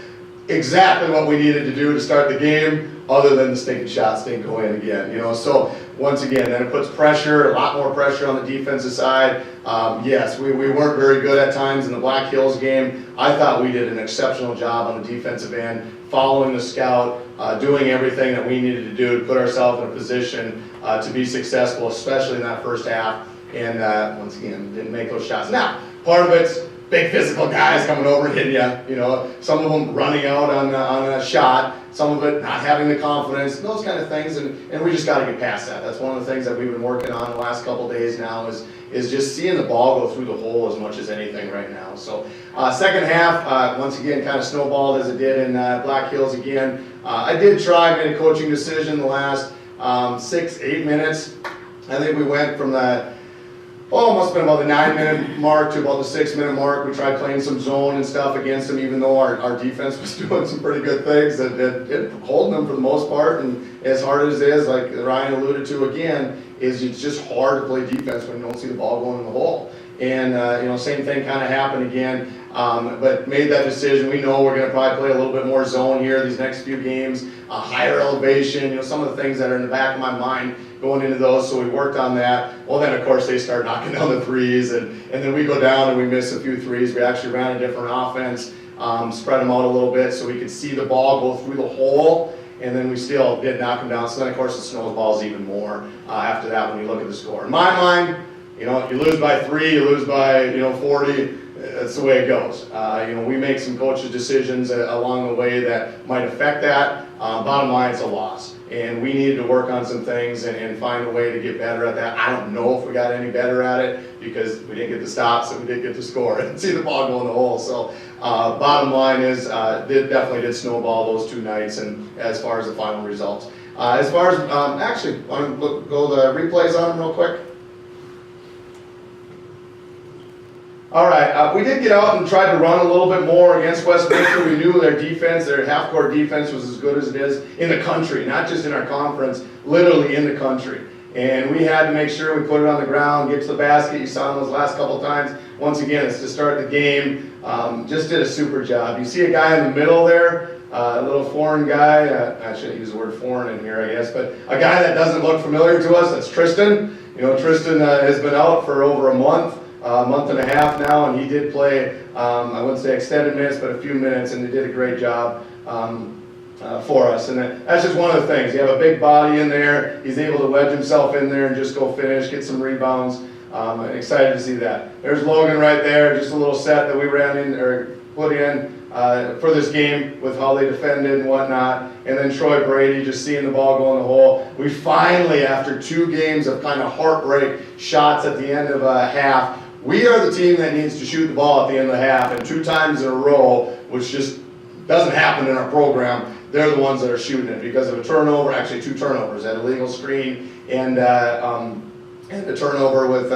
exactly what we needed to do to start the game, other than the stinking shots didn't go in again. So once again, then it puts pressure, a lot more pressure on the defensive side. Yes, we weren't very good at times in the Black Hills game. I thought we did an exceptional job on the defensive end, following the scout, doing everything that we needed to do to put ourselves in a position to be successful, especially in that first half. And once again, didn't make those shots. Now, part of it's big physical guys coming over and hitting you, some of them running out on a shot, some of it not having the confidence, those kind of things, and we just got to get past that. That's one of the things that we've been working on the last couple days now is just seeing the ball go through the hole as much as anything right now. So second half, once again, kind of snowballed as it did in Black Hills again. I did try, made a coaching decision the last 6-8 minutes. I think we went from the must have been about the 9-minute mark to about the 6-minute mark. We tried playing some zone and stuff against them, even though our defense was doing some pretty good things. It holding them for the most part, and as hard as it is, like Ryan alluded to again, is it's just hard to play defense when you don't see the ball going in the hole. And same thing kind of happened again, but made that decision. We know we're going to probably play a little bit more zone here these next few games, higher elevation, some of the things that are in the back of my mind going into those, so we worked on that. Well, then of course they start knocking down the threes, and then we go down and we miss a few threes. We actually ran a different offense, spread them out a little bit so we could see the ball go through the hole, and then we still did knock them down. So then of course it snowballs even more after that when you look at the score. In my mind, you lose by 3, you lose by 40. That's the way it goes. We make some coaches' decisions along the way that might affect that. Bottom line, it's a loss. And we needed to work on some things and find a way to get better at that. I don't know if we got any better at it because we didn't get the stops and we didn't get the score and see the ball go in the hole. So bottom line is, definitely did snowball those 2 nights, and as far as the final results. As far as, actually, want to go the replays on them real quick? All right, we did get out and try to run a little bit more against Westminster. We knew their defense, their half-court defense was as good as it is in the country, not just in our conference, literally in the country. And we had to make sure we put it on the ground, get to the basket. You saw them those last couple times. Once again, it's to start the game. Just did a super job. You see a guy in the middle there, a little foreign guy. I shouldn't use the word foreign in here, I guess, but a guy that doesn't look familiar to us, that's Tristan. Tristan has been out for over a month and a half now, and he did play, I wouldn't say extended minutes, but a few minutes, and he did a great job for us. And that's just one of the things. You have a big body in there. He's able to wedge himself in there and just go finish, get some rebounds. I'm excited to see that. There's Logan right there, just a little set that we ran in, or put in for this game with how they defended and whatnot. And then Troy Brady just seeing the ball go in the hole. We finally, after 2 games of kind of heartbreak shots at the end of a half, we are the team that needs to shoot the ball at the end of the half, and 2 times in a row, which just doesn't happen in our program. They're the ones that are shooting it because of a turnover, actually 2 turnovers, that illegal screen and and a turnover with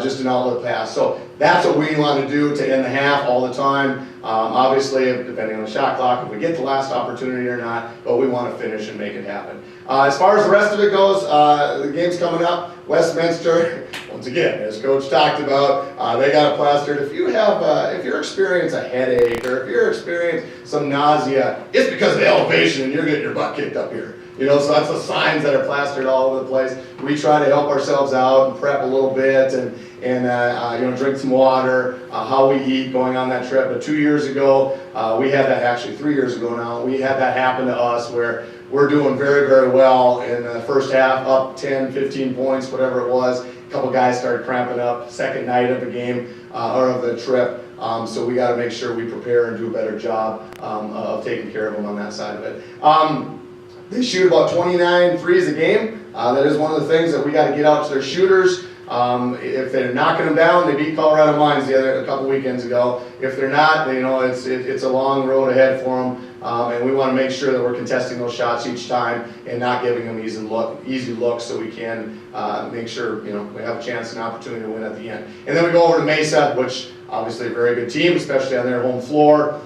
just an outlet pass. So that's what we want to do to end the half all the time. Obviously, depending on the shot clock, if we get the last opportunity or not, but we want to finish and make it happen. As far as the rest of it goes, the game's coming up. Westminster, once again, as Coach talked about, they got it plastered. If you're experiencing a headache or if you're experiencing some nausea, it's because of the elevation and you're getting your butt kicked up here. You know, so that's the signs that are plastered all over the place. We try to help ourselves out and prep a little bit and you know, drink some water, how we eat going on that trip. But 2 years ago, we had that, actually 3 years ago now, we had that happen to us where we're doing very, very well in the first half, up 10, 15 points, whatever it was. A couple guys started cramping up, second night of the game, or of the trip. So we got to make sure we prepare and do a better job of taking care of them on that side of it. They shoot about 29 threes a game. That is one of the things that we got to get out to their shooters. If they're knocking them down, they beat Colorado Mines a couple weekends ago. If they're not, you know, it's a long road ahead for them. And we want to make sure that we're contesting those shots each time and not giving them easy looks so we can make sure, you know, we have a chance and opportunity to win at the end. And then we go over to Mesa, which obviously a very good team, especially on their home floor.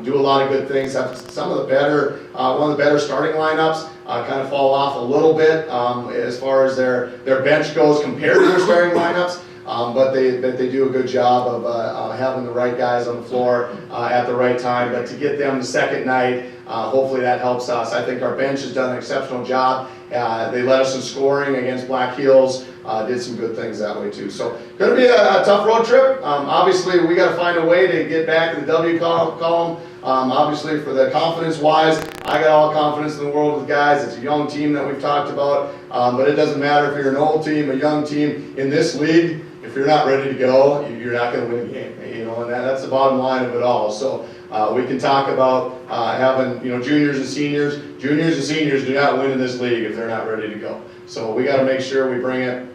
Do a lot of good things. Have some of the better, one of the better starting lineups. Kind of fall off a little bit as far as their bench goes compared to their starting lineups. But they do a good job of having the right guys on the floor at the right time. But to get them the second night, hopefully that helps us. I think our bench has done an exceptional job. They led us in scoring against Black Hills. Did some good things that way too. So going to be a tough road trip. Obviously we got to find a way to get back in the W column. Obviously for the confidence wise, I got all confidence in the world with guys. It's a young team that we've talked about. But it doesn't matter if you're an old team, a young team in this league. If you're not ready to go, you're not going to win a game. You know, and that's the bottom line of it all. So we can talk about having, you know, juniors and seniors. Juniors and seniors do not win in this league if they're not ready to go. So we got to make sure we bring it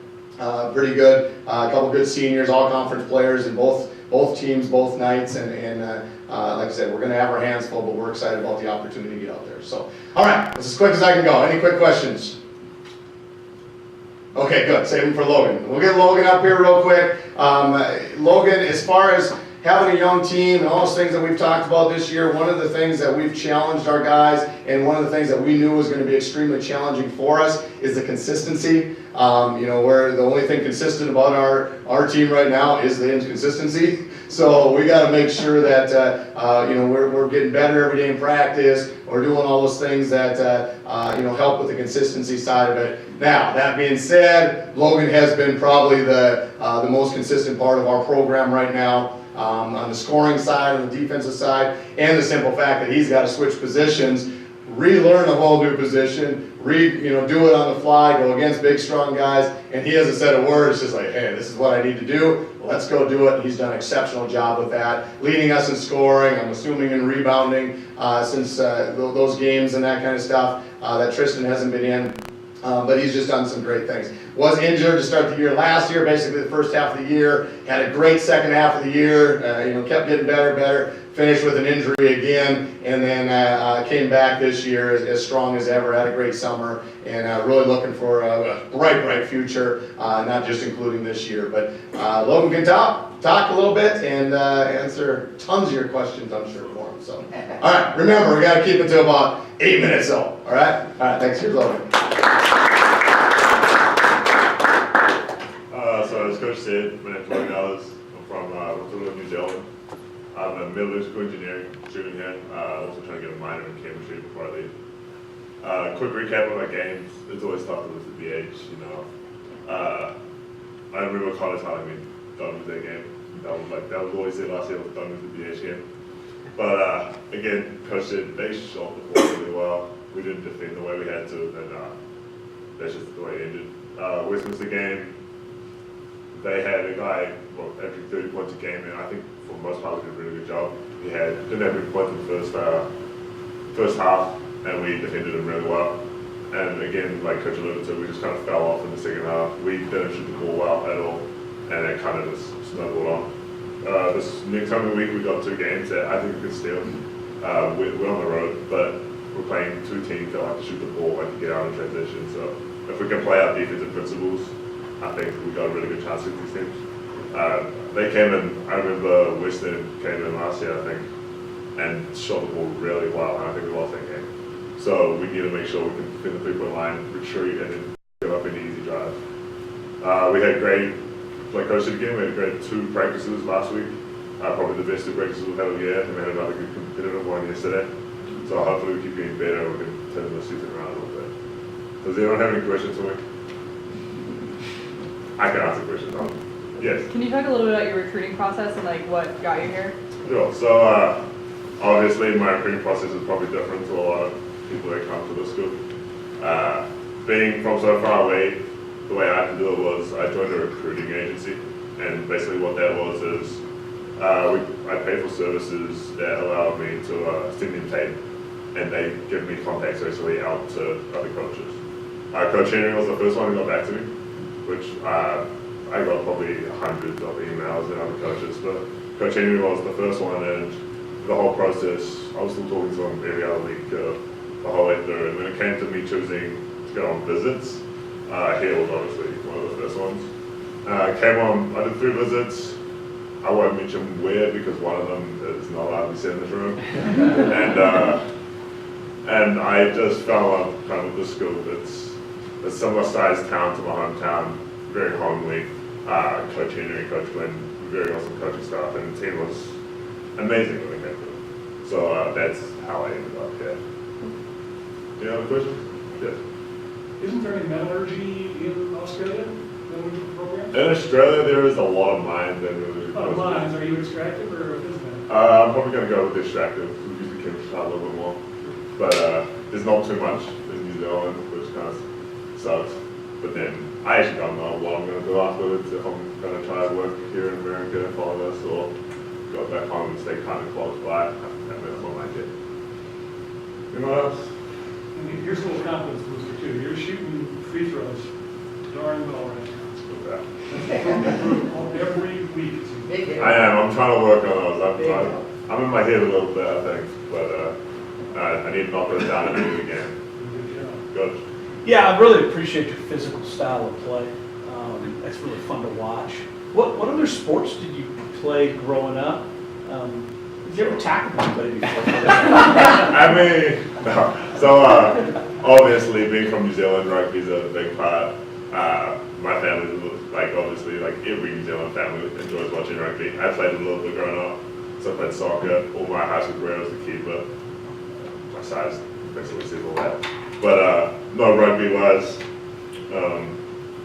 pretty good. A couple good seniors, all conference players in both teams, both nights, and like I said, we're going to have our hands full, but we're excited about the opportunity to get out there. So, all right, that's as quick as I can go. Any quick questions? Okay, good. Save them for Logan. We'll get Logan up here real quick. Logan, as far as having a young team and all those things that we've talked about this year, one of the things that we've challenged our guys and one of the things that we knew was going to be extremely challenging for us is the consistency. You know, where the only thing consistent about our team right now is the inconsistency. So we got to make sure that you know, we're getting better every day in practice. We're doing all those things that you know, help with the consistency side of it. Now, that being said, Logan has been probably the most consistent part of our program right now. On the scoring side, on the defensive side, and the simple fact that he's got to switch positions, relearn a whole new position, you know, do it on the fly, go against big, strong guys, and he has a set of words, just like, hey, this is what I need to do, let's go do it. And he's done an exceptional job with that, leading us in scoring, I'm assuming in rebounding, since those games and that kind of stuff that Tristan hasn't been in. But he's just done some great things. Was injured to start the year last year, basically the first half of the year. Had a great second half of the year. You know, kept getting better. Finished with an injury again, and then came back this year as strong as ever. Had a great summer, and really looking for a bright future. Not just including this year, but Logan can talk a little bit and answer tons of your questions, I'm sure, for him. So, all right. Remember, we got to keep it to about 8 minutes though. All right. All right. Thanks, here's Logan.
So as Coach said, my name's Logan Elers. I'm from Rotorua, New Zealand. I'm a metallurgical engineering student here. Also trying to get a minor in chemistry before I leave. Quick recap of my games. It's always tough to lose the BH, you know. I remember college telling me, don't lose that game. That was always it last year, was don't lose the BH game. But again, Coach said they shot the ball really well. We didn't defend the way we had to, and that's just the way it ended. Westminster game, they had a guy, well, averaging 30 points a game, and I think for the most part we did a really good job. We didn't have any points in the first half, and we defended them really well. And again, like Coach alluded to, we just kind of fell off in the second half. We didn't shoot the ball well at all, and it kind of just snowballed on. This next coming week we got 2 games that I think we could steal. We're on the road, but we're playing 2 teams that like to shoot the ball, like to get out in transition. So if we can play our defensive principles, I think we got a really good chance with these teams. They came in, I remember Western came in last year, I think, and shot the ball really well, and I think we lost that game. So we need to make sure we can defend the people in line, retreat, and then give up any easy drive. We had great, like Coach said again, we had great 2 practices last week. Probably the best 2 practices we've had all year, and we had another good competitive one yesterday. So hopefully we keep getting better and we can turn the season around a little bit. Does anyone have any questions for me? I can answer questions on. Yes.
Can you talk a little bit about your recruiting process and like what got you here?
Sure. So obviously my recruiting process is probably different to a lot of people that come to the school. Being from so far away, the way I had to do it was I joined a recruiting agency, and basically what that was is I pay for services that allow me to send in tape, and they give me contacts basically out to other coaches. Coach Jenni was the first one who got back to me, which I got probably hundreds of emails and other coaches, but Coach Jenni was the first one, and the whole process, I was still talking to him every other week, the whole way through. And when it came to me choosing to go on visits, he was obviously one of the first ones. Came on, I did 3 visits. I won't mention where because one of them is not allowed to be said in this room. And I just fell in love kind of with the school. It's a similar sized town to my hometown, very homely. Coach Henry, Coach Glenn, very awesome coaching staff, and the team was amazing when we came to it. So that's how I ended up here. Any other questions? Yes.
Isn't there any metallurgy in Australia? Metallurgy program?
In Australia, there is a lot of mines and
Mines, are you extractive or isn't it?
I'm probably going to go with extractive. We use the chemistry side a little bit more. But there's not too much in New Zealand, which kind of sucks. But then I actually don't know what I'm going to do afterwards, if I'm going to try to work here in America and follow this, or go back home and stay kind of close by. That's what I get. Anyone else?
And here's a little confidence booster too. You're shooting free throws darn well right now. Every week.
I am. I'm trying to work on those. I'm in my head a little bit, I think, but I need to knock those down and do it again. Good.
Yeah, I really appreciate your physical style of play. That's really fun to watch. What other sports did you play growing up? Did you ever tackle anybody before?
I mean, no. So obviously, being from New Zealand, rugby is a big part. My family, like obviously, like every New Zealand family enjoys watching rugby. I played a little bit growing up, so I played soccer. All my high school career was the keeper. My size basically says all that. But no, rugby-wise,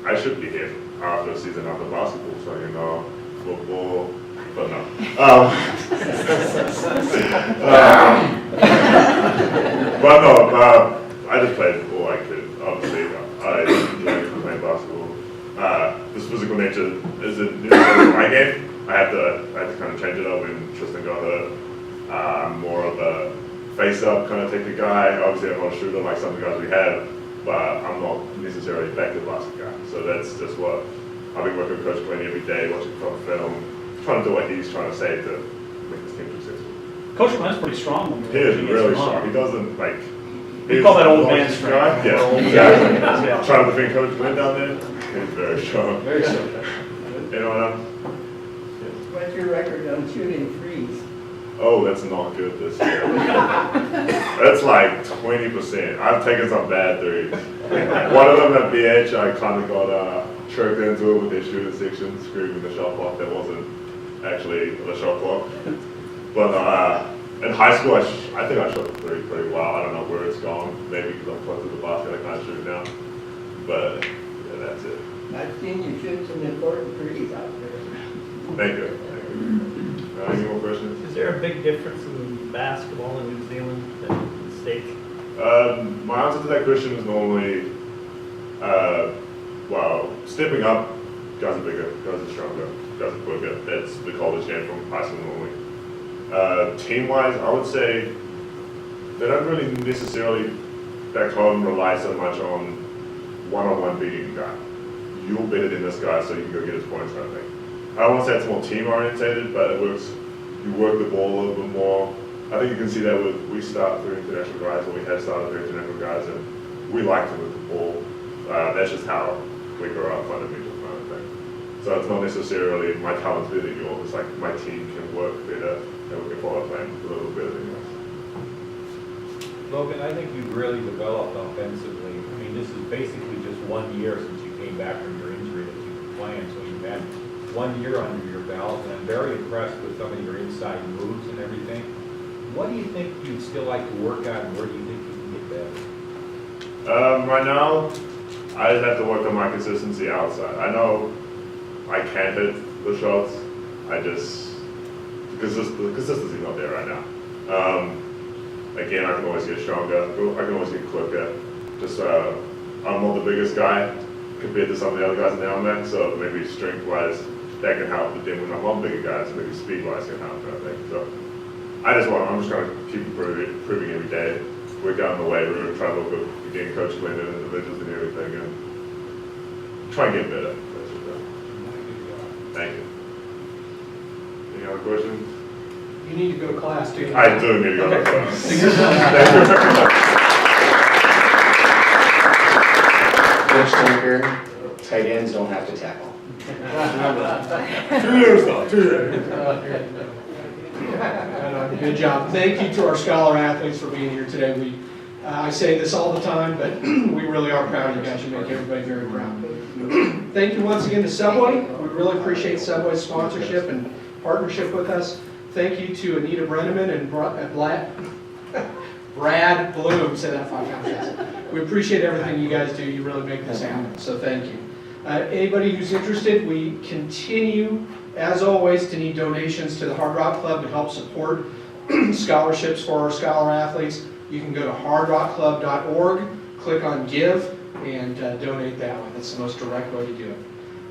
I should be here after a season after basketball, so you know, football, but no. But no, I just played all I could. Obviously, I enjoyed playing basketball. This physical nature isn't my game. I had to kind of change it up when Tristan got hurt. I'm more of a face-up kind of technique guy. Obviously, I'm not a shooter like some of the guys we have, but I'm not necessarily a effective basket guy. So that's just what I've been working with Coach Glenn every day, watching from film, trying to do what he's trying to say to make this team successful.
Coach Glenn's pretty strong.
He is really strong. He doesn't like.
We call that old man strength.
Yeah, exactly. Yeah. Trying to defend Coach Glenn down there. He's very strong.
Very strong.
Anyone else?
What's your record on shooting threes?
Oh, that's not good this year. That's like 20%. I've taken some bad threes. One of them at BH, I kind of got tricked into it with their shooting section, screaming the shot clock. That wasn't actually the shot clock. But in high school, I think I shot the three pretty well. I don't know where it's gone. Maybe because I'm close to the basket, I can't shoot it now. But yeah, that's it.
I've seen you shoot some important threes out there.
Thank you. Any more questions?
Is there a big difference in basketball in New Zealand than the States?
My answer to that question is normally, well, stepping up, guys are bigger, guys are stronger, guys are quicker. That's the college game from high school normally. Team-wise, I would say they don't really necessarily back home rely so much on one-on-one beating the guy. You're better than this guy, so you can go get his points, I think. I don't want to say it's more team-orientated, but it works. You work the ball a little bit more. I think you can see that we start 3 international guys, or we have started 3 international guys, and we like to move the ball. That's just how we grow up fundamentally. So it's not necessarily my talent's better than yours, it's like my team can work better and we can follow a plan a little better than yours.
Logan, I think you've really developed offensively. I mean, this is basically just 1 year since you came back from your injury that you've been playing, so you've had 1 year under your belt, and I'm very impressed with some of your inside moves and everything. What do you think you'd still like to work on, and where do you think you can get better?
Right now, I have to work on my consistency outside. I know I can hit the shots, because the consistency's not there right now. Again, I can always get stronger, I can always get quicker. I'm not the biggest guy compared to some of the other guys down there, so maybe strength-wise, that can help. But then when I'm bigger guys, maybe speed-wise can help, I think. So I'm just trying to keep improving every day. Work out on the way, we're going to try to look at again, coach blended individuals and everything, and try and get better. Thank you. Any other questions?
You need to go to class too.
I do need to go to class.
Coach Tinker, tight ends don't have to tackle.
2 years though, 2 years.
Good job. Thank you to our scholar athletes for being here today. I say this all the time, but we really are proud of you guys. You make everybody very proud. Thank you once again to Subway. We really appreciate Subway's sponsorship and partnership with us. Thank you to Anita Brenneman and Brad Bloom. Say that 5 times fast. We appreciate everything you guys do. You really make this happen. So thank you. Anybody who's interested, we continue, as always, to need donations to the Hardrock Club to help support scholarships for our scholar athletes. You can go to hardrockclub.org, click on Give, and donate that way. That's the most direct way to do it.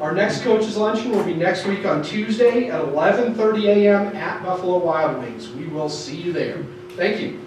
Our next coaches luncheon will be next week on Tuesday at 11:30 a.m. at Buffalo Wild Wings. We will see you there. Thank you.